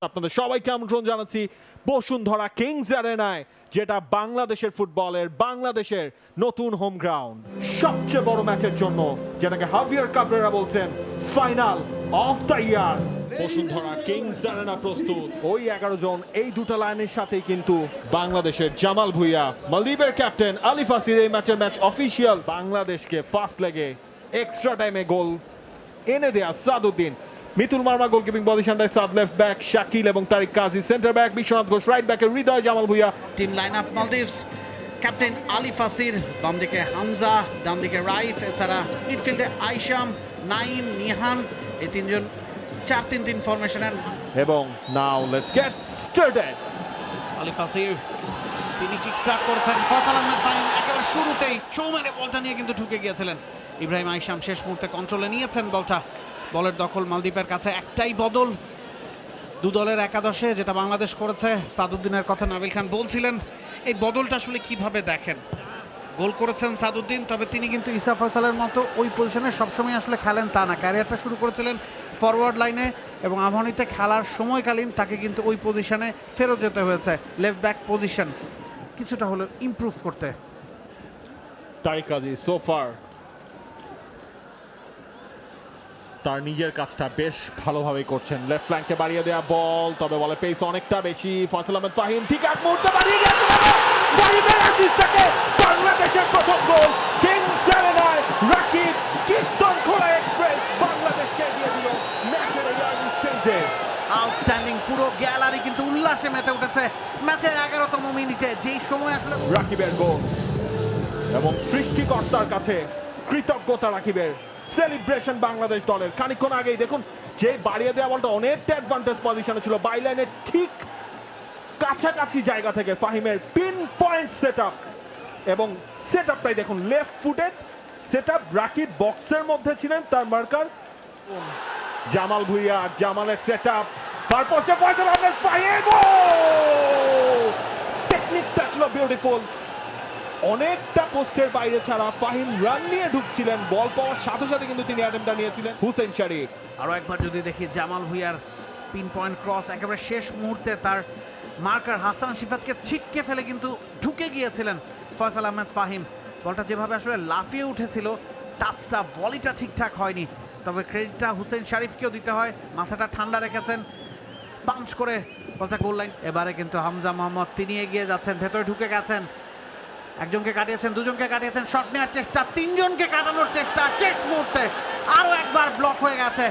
আপনাদের সবাইকে আমন্ত্রণ জানাচ্ছি বসুন্ধরা কিংস অ্যারেনায়, যেটা বাংলাদেশের ফুটবলের বাংলাদেশের নতুন হোম গ্রাউন্ড। সবচেয়ে বড় ম্যাচের জন্য, যেটাকে হাভিয়ার কাবরেরা বলছেন final of the year. Bashundhara Kings Arena প্রস্তুত। ওই 11 জন, এই দুটো লাইনের সাথেই কিন্তু বাংলাদেশের জামাল ভুঁইয়া, মালদ্বীপের ক্যাপ্টেন আলিফ আসির এই ম্যাচ অফিসিয়াল। বাংলাদেশকে ফার্স্ট লেগে এক্সট্রা টাইমে গোল এনে দেয়া সাদউদ্দিন, মিতুল মার্মা গোলকিপিং পজিশনটায়, সাদ লেফট ব্যাক শাকিল এবং Tariq Kazi centre back, Biswanath Ghosh right ব্যাকে, Hridoy, Jamal Bhuiyan. Team line up Maldives, captain Alif Asir, বাম দিকে হামজা, ডান দিকে রাইফ, এছাড়া মিডফিল্ডে আইশাম, নাইম, নিহান, এই তিনজন 4-3-3 ফরমেশনের। এবং নাও লেটস গেট স্টার্টেড। আলিফ আসির তিনি কিক স্টার্ট করেছেন, ফয়সাল আহমেদ ফাহিম একেবারে শুরুতেই চৌমেরে বলটা নিয়ে কিন্তু ঢুকে গিয়েছিলেন। ইব্রাহিম আইশাম শেষ মুহূর্তে কন্ট্রোলে নিয়েছেন বলটা। বলের দখল মালদ্বীপের কাছে, একটাই বদল দু দলের একাদশে যেটা বাংলাদেশ করেছে। সাদউদ্দিনের কথা নাবিল খান বলছিলেন, এই বদলটা আসলে কিভাবে দেখেন? গোল করেছেন সাদউদ্দিন, তবে তিনি কিন্তু ইসা ফয়সালের মতো ওই পজিশনে সবসময় আসলে খেলেন তা না। ক্যারিয়ারটা শুরু করেছিলেন ফরওয়ার্ড লাইনে এবং আবাহনীতে খেলার সময়কালীন তাকে কিন্তু ওই পজিশনে ফেরত যেতে হয়েছে, লেফট ব্যাক পজিশন কিছুটা হলেও ইমপ্রুভ করতে। তারিক কাজী সোফার তার নিজের কাজটা বেশ ভালোভাবে করছেন। লেফট ফ্ল্যাঙ্কে বাড়িয়ে দেয়া বল, তবে বলে পেস অনেকটা বেশি। ফয়সাল আহমেদ ফাহিম ঠিক এক মুহূর্তে বাড়িয়ে গেছে, বাংলাদেশের প্রথম গোল কিংস অ্যারেনায়। রাকিব কিস্টন খোলা এক্সপ্রেস বাংলাদেশকে দিয়ে দিল ম্যাচের এই আর্লি স্টেজে। আউটস্ট্যান্ডিং, পুরো গ্যালারি কিন্তু উল্লাসে মেতে উঠেছে ম্যাচের 11তম মিনিটে, যেই সময় আসলে রাকিবের গোল এবং সৃষ্টিকর্তার কাছে কৃতজ্ঞতা রাকিবের। সেলিব্রেশন বাংলাদেশ দলের। খানিকক্ষণ আগেই দেখুন যে বাড়িয়ে দেওয়া বলটা অনেকটা অ্যাডভান্টেজ পজিশনে ছিল, বাইলাইনের ঠিক কাছাকাছি জায়গা থেকে ফাহিমের পিন পয়েন্ট সেটআপ, এবং সেটআপটাই দেখুন লেফট ফুটেড সেটআপ। রাকিব বক্সের মধ্যে ছিলেন, তার মার্কার জামাল ভুঁইয়া, জামালের সেটআপ, তারপর ফয়সাল আহমেদ ফাহিম। টেকনিকটা ছিল বিউটিফুল, অনেকটা পোস্টের বাইরে ছাড়া ফাহিম রান নিয়ে ঢুকছিলেন, বল পাওয়ার সাথে সাথে কিন্তু তিনি অ্যাটেম্পটা নিয়েছিলেন। হুসেন শরীফ আরো একবার যদি দেখি জামাল ভুঁইয়ার পিন পয়েন্ট ক্রস, একেবারে শেষ মুহূর্তে তার মার্কার হাসান শিফাতকে ছিটকে ফেলে কিন্তু ঢুকে গিয়েছিলেন ফয়সাল আহমেদ ফাহিম। বলটা যেভাবে আসলে লাফিয়ে উঠেছিল, টাচটা বলিটা ঠিকঠাক হয়নি, তবে ক্রেডিটটা হুসেন শরীফকেও দিতে হয়, মাথাটা ঠান্ডা রেখেছেন, পাঞ্চ করে বলটা গোল লাইন। এবারে কিন্তু হামজা মোহাম্মদ তিনি এগিয়ে যাচ্ছেন, ভেতরে ঢুকে গেছেন, একজনকে কাটিয়েছেন, দুজনকে কাটিয়েছেন, শট নেওয়ার চেষ্টা, তিনজনকে কাটানোর চেষ্টা, শেষ মুহূর্তে আরো একবার ব্লক হয়ে গেছে,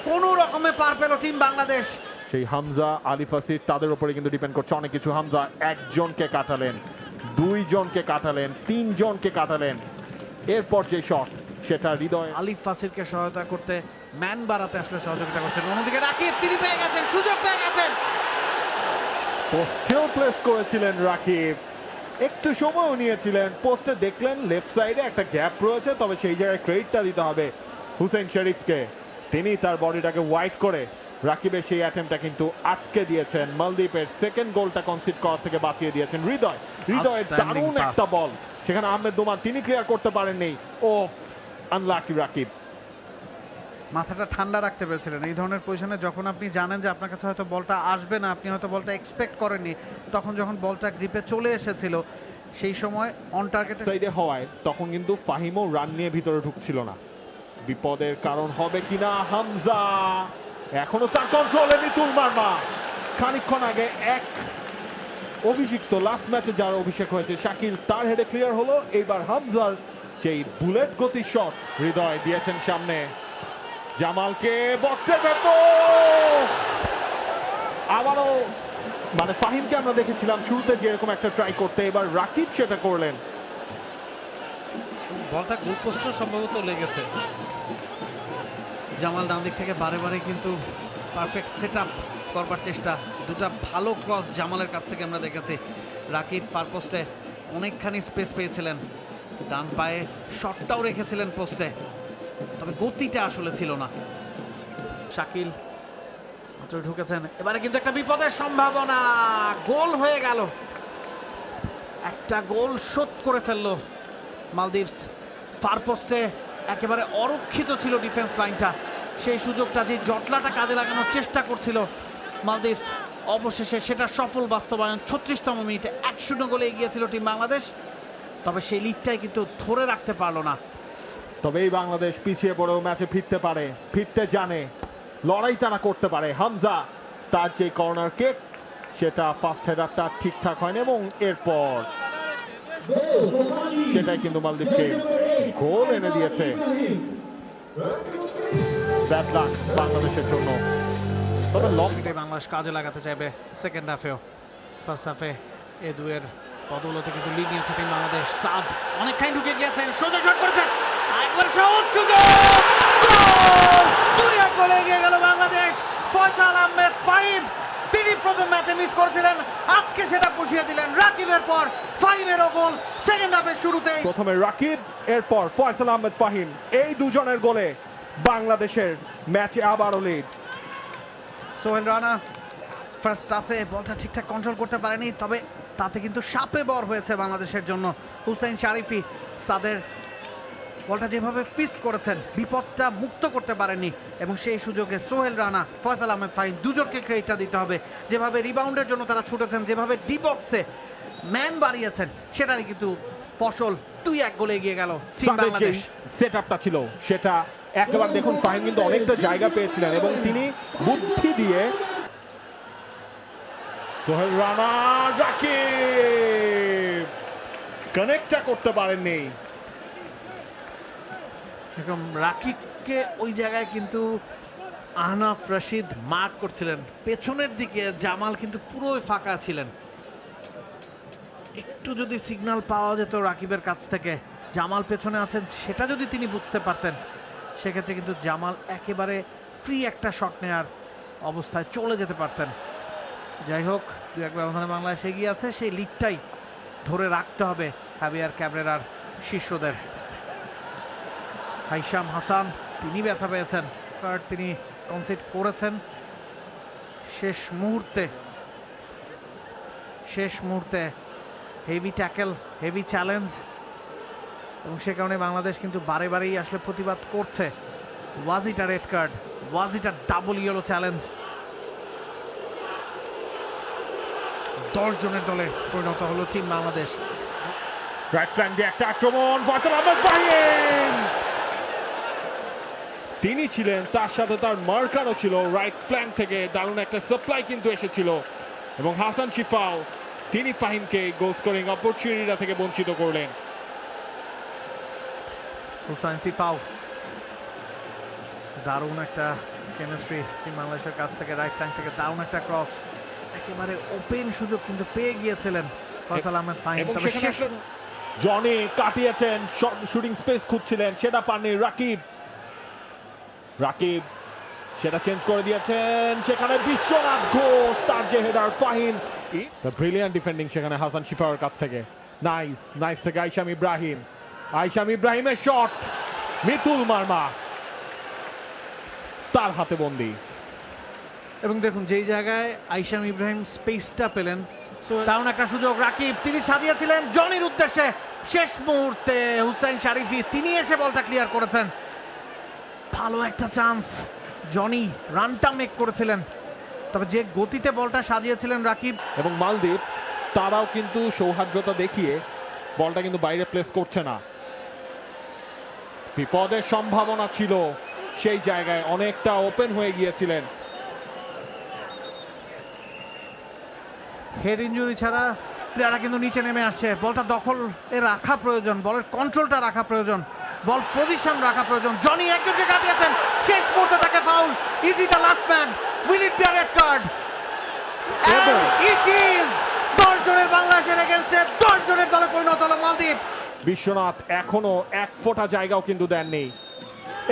কোনো রকমে পার পেল টিম বাংলাদেশ। সেই হামজা, আলিফ আসির, তাদের উপরে কিন্তু ডিপেন্ড করছে অনেক কিছু। হামজা একজনকে কাটালেন, দুইজনকে কাটালেন, তিনজনকে কাটালেন, এরপর যে শট সেটা হৃদয়। আলিফ আসিরকে সহায়তা করতে, ম্যান বাড়াতে আসলে সহযোগিতা করছেন। অন্যদিকে রাকিব তিনি পেয়ে গেছেন, সুযোগ পেয়ে গেছেন, পোস্টেও প্লেস করেছিলেন রাকিব, একটু সময়ও নিয়েছিলেন, পোস্টে দেখলেন লেফট সাইডে একটা গ্যাপ রয়েছে, তবে সেই জায়গায় ক্রেডিটটা দিতে হবে হুসেন শরীফকে। তিনি তার বডিটাকে ওয়াইড করে রাকিবের সেই অ্যাটেম্পটা কিন্তু আটকে দিয়েছেন, মালদ্বীপের সেকেন্ড গোলটা কনসিড করার থেকে বাঁচিয়ে দিয়েছেন হৃদয়ের দারুণ একটা বল, সেখানে আহমেদ দোমান তিনি ক্লিয়ার করতে পারেননি। ও আনলাকি রাকিব। মাথাটা ঠান্ডা রাখতে পেরেছিলেন। এই ধরনের পজিশনে যখন আপনি জানেন যে আপনার কাছে হয়তো বলটা আসবে না, আপনি হয়তো বলটা এক্সপেক্ট করেননি, তখন যখন বলটা গ্রিপে চলে এসেছিল সেই সময় অন টার্গেট সাইডে হওয়ায় তখন কিন্তু ফাহিমও রান নিয়ে ভিতরে ঢুকছিল না, বিপদের কারণ হবে কিনা হামজা, এখনো তার কন্ট্রোলে মিতুল মার্মা। খানিকক্ষণ আগে এক অভিষিক্ত লাস্ট ম্যাচে যার অভিষেক হয়েছে শাকিল, তার হেডে ক্লিয়ার হলো, এইবার হামজার যেই বুলেট গতির শট হৃদয় দিয়েছেন সামনে, জামালকে বক্সের ভেতর। আবারও মানে ফাহিমকে আমরা দেখেছিলাম শুরুতে যেরকম একটা ট্রাই করতে, এবার রাকিব সেটা করলেন। বলটা গোলপোস্টও সম্ভবত লেগেছে। জামাল ডান দিক থেকে বারে বারে কিন্তু পারফেক্ট সেট আপ করবার চেষ্টা, দুটা ভালো ক্রস জামালের কাছ থেকে আমরা দেখেছি। রাকিব পার পোস্টে অনেকখানি স্পেস পেয়েছিলেন, ডান পায়ে শটটাও রেখেছিলেন পোস্টে, তবে গতিটা আসলে ছিল না। শাকিল মাত্র ঢুকেছেন, এবারে কিন্তু একটা বিপদের সম্ভাবনা, গোল হয়ে গেল, একটা গোল শোধ করে ফেললো মালদ্বীপস। ফার পোস্টে একেবারে অরক্ষিত ছিল ডিফেন্স লাইনটা, সেই সুযোগটা, যে জটলাটা কাজে লাগানোর চেষ্টা করছিল মালদ্বীপ অবশেষে সেটা সফল বাস্তবায়ন। 36তম মিনিটে 1-0 গোলে এগিয়েছিল টিম বাংলাদেশ, তবে সেই লিডটাই কিন্তু ধরে রাখতে পারলো না। তবে এই বাংলাদেশ পিছিয়ে পড়েও ম্যাচে ফিরতে পারে, ফিরতে জানে, লড়াই তারা করতে পারে। হামজা তার যে কর্নার কিক সেটা ফার্স্ট হেডারটা ঠিকঠাক হয়নি এবং এরপর সেটাই কিন্তু মালদ্বীপকে গোল এনে দিয়েছে। ব্যাড লাক বাংলাদেশের জন্য। তবে এটাই বাংলাদেশ কাজে লাগাতে চাইবে সেকেন্ড হাফেও। ফার্স্ট হাফে এ দুয়ের বদৌলতে কিন্তু লিড নিয়েছে টিম বাংলাদেশ। সাদ অনেকখানি ঢুকে গিয়েছেন, সোজা শট করেছেন, একবার সহজ সুযোগ, গোল! 2-1 গোলে এগিয়ে গেল বাংলাদেশ। ফয়সাল আহমেদ ফাহিম, তিনি প্রথম ম্যাচে মিস করেছিলেন, আজকে সেটা পুষিয়ে দিলেন। রাকিবের পর ফাহিমেরও গোল সেকেন্ড হাফের শুরুতেই। প্রথমে রাকিব, এরপর ফয়সাল আহমেদ ফাহিম, এই দুজনের গোলে বাংলাদেশের ম্যাচে আবারও লিড। সোহেল রানা ফার্স্ট টাচে বলটা ঠিকঠাক কন্ট্রোল করতে পারেনি, তবে তাতে কিন্তু সাপে বর হয়েছে বাংলাদেশের জন্য। হুসাইন শারিফি সাদের বলটা যেভাবে ফিস্ট করেছেন, বিপদটা মুক্ত করতে পারেননি, এবং সেই সুযোগে সোহেল রানা, ফয়সাল আহমেদ ফাহিম দুজনকে ক্রেডিটটা দিতে হবে। যেভাবে রিবাউন্ডের জন্য তারা ছুটেছেন, যেভাবে ডি বক্সে ম্যান বাড়িয়েছেন, সেটারই কিন্তু ফসল। 2-1 গোলে এগিয়ে গেল টিম বাংলাদেশ। সেট আপটা ছিল সেটা একেবারে দেখুন, ফাহিম কিন্তু অনেকটা জায়গা পেয়েছিলেন এবং তিনি বুদ্ধি দিয়ে সোহেল রানা, রাকিব কানেক্টটা করতে পারেননি। এরকম রাকিবকে ওই জায়গায় কিন্তু আহনাফ রশিদ মার্ক করছিলেন, পেছনের দিকে জামাল কিন্তু পুরোই ফাঁকা ছিলেন। একটু যদি সিগন্যাল পাওয়া যেত রাকিবের কাছ থেকে, জামাল পেছনে আছেন, সেটা যদি তিনি বুঝতে পারতেন, সেক্ষেত্রে কিন্তু জামাল একেবারে ফ্রি একটা শট নেওয়ার অবস্থায় চলে যেতে পারতেন। যাই হোক, 2-1 ব্যবধানে বাংলাদেশ এগিয়ে আছে, সেই লিডটাই ধরে রাখতে হবে হাবিয়ার ক্যাবরেরার শিষ্যদের। হাইশাম হাসান, তিনি ব্যথা পেয়েছেন, কার্ড তিনি কনসিড করেছেন শেষ মুহূর্তে হেভি ট্যাকেল, হেভি চ্যালেঞ্জ, এবং সে কারণে বাংলাদেশ কিন্তু বারে বারেই আসলে প্রতিবাদ করছে। ওয়াজ ইট আ রেড কার্ড, ওয়াজ ইট আ ডাবল ইয়েলো চ্যালেঞ্জ? 10 জনের দলে পরিণত হলো টিম বাংলাদেশ। রাইট ফ্ল্যাঙ্ক দিয়ে একটা আক্রমণ, ফয়সাল আহমেদ ফাহিম তিনি ছিলেন, তার সাথে তার মার্কারও ছিল। রাইট ফ্ল্যাঙ্ক থেকে দারুণ একটা সাপ্লাই কিন্তু এসেছিল এবং হাসান শিফাও তিনি ফাহিমকে গোল স্কোরিং অপরচুনিটিটা থেকে বঞ্চিত করলেন। হুসাইন সিফাও, দারুণ একটা কেমিস্ট্রি টিম বাংলাদেশের কাছ থেকে। রাইট ফ্ল্যাঙ্ক থেকে দারুণ একটা ক্রস, একেবারে ওপেন সুযোগ কিন্তু পেয়ে গিয়েছিলেন ফয়সাল আহমেদ ফাহিম, তবে শেষ জনি কাটিয়েছেন, শুটিং স্পেস খুঁজছিলেন, সেটা পাননি। রাকিব সেটা চেঞ্জ করে দিয়েছেন, সেখানে বিশ্বনাথ ঘোষ, তার যে হেডার, ফাহিম ব্রিলিয়ান্ট ডিফেন্ডিং সেখানে হাসান শিফাওয়ের কাছ থেকে। নাইস থেকে আইশাম ইব্রাহিমের শট, মিতুল মার্মা তার হাতে বন্দী। এবং দেখুন যেই জায়গায় আইশাম ইব্রাহিম স্পেসটা পেলেন, দারুণ একটা সুযোগ। রাকিব তিনি সাজিয়েছিলেন জনির উদ্দেশ্যে, শেষ মুহূর্তে হুসাইন শারিফি তিনি এসে বলটা ক্লিয়ার করেছেন। ভালো একটা চান্স, জনি রানটা মেক করেছিলেন, তবে যে গতিতে বলটা সাজিয়েছিলেন রাকিব এবং মালদ্বীপ, তারাও কিন্তু সৌহার্দ্যতা দেখিয়ে বলটা কিন্তু বাইরে প্লেস করছে না। বিপদের সম্ভাবনা ছিল, সেই জায়গায় অনেকটা ওপেন হয়ে গিয়েছিলেন। হেড ইনজুরি ছাড়া প্লেয়াররা কিন্তু নিচে নেমে আসছে। বলটা দখলে রাখা প্রয়োজন, বলের কন্ট্রোলটা রাখা প্রয়োজন, বল পজিশন রাখা প্রয়োজন। জনি একজনকে কাটিয়েছেন, শেষ মুহূর্তে তাকে foul. Is it the last man? Will it be a red card? It is. 10 জনের বাংলাদেশের এগেইনস্টে 10 জনের দলে পরিণত হলো মালদ্বীপ। বিশ্বনাথ এখনো এক ফোঁটা জায়গাও কিন্তু দেননি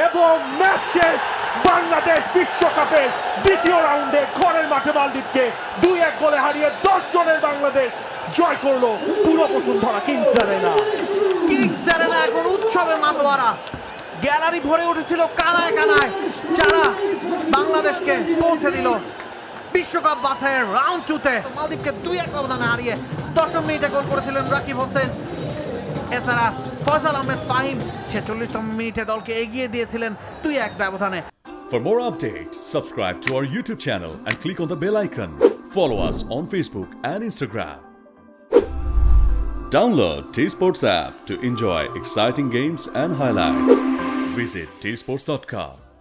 এবং ম্যাচ শেষ। বাংলাদেশ বিশ্বকাপের দ্বিতীয় রাউন্ডে ঘরের মাঠে মালদ্বীপকে 2-1 গোলে হারিয়ে 10 জনের বাংলাদেশ জয় করলো পুরো বসুন্ধরা কিংস অ্যারেনা। এখন উৎসবে মাতোয়ারা, গ্যালারি ভরে উঠেছিল কানায় কানায়, যারা বাংলাদেশকে পৌঁছে দিল বিশ্বকাপ বাছাইয়ের রাউন্ড 2-তে। মালদ্বীপকে 2-1 ব্যবধানে হারিয়ে 10ম মিনিটে গোল করেছিলেন রাকিব হোসেন। এছাড়া ফয়সাল আহমেদ ফাহিম 46তম মিনিটে দলকে এগিয়ে দিয়েছিলেন 2-1 ব্যবধানে। For more updates, subscribe to our YouTube channel and click on the bell icon. Follow us on Facebook and Instagram. Download T Sports app to enjoy exciting games and highlights. Visit tsports.com.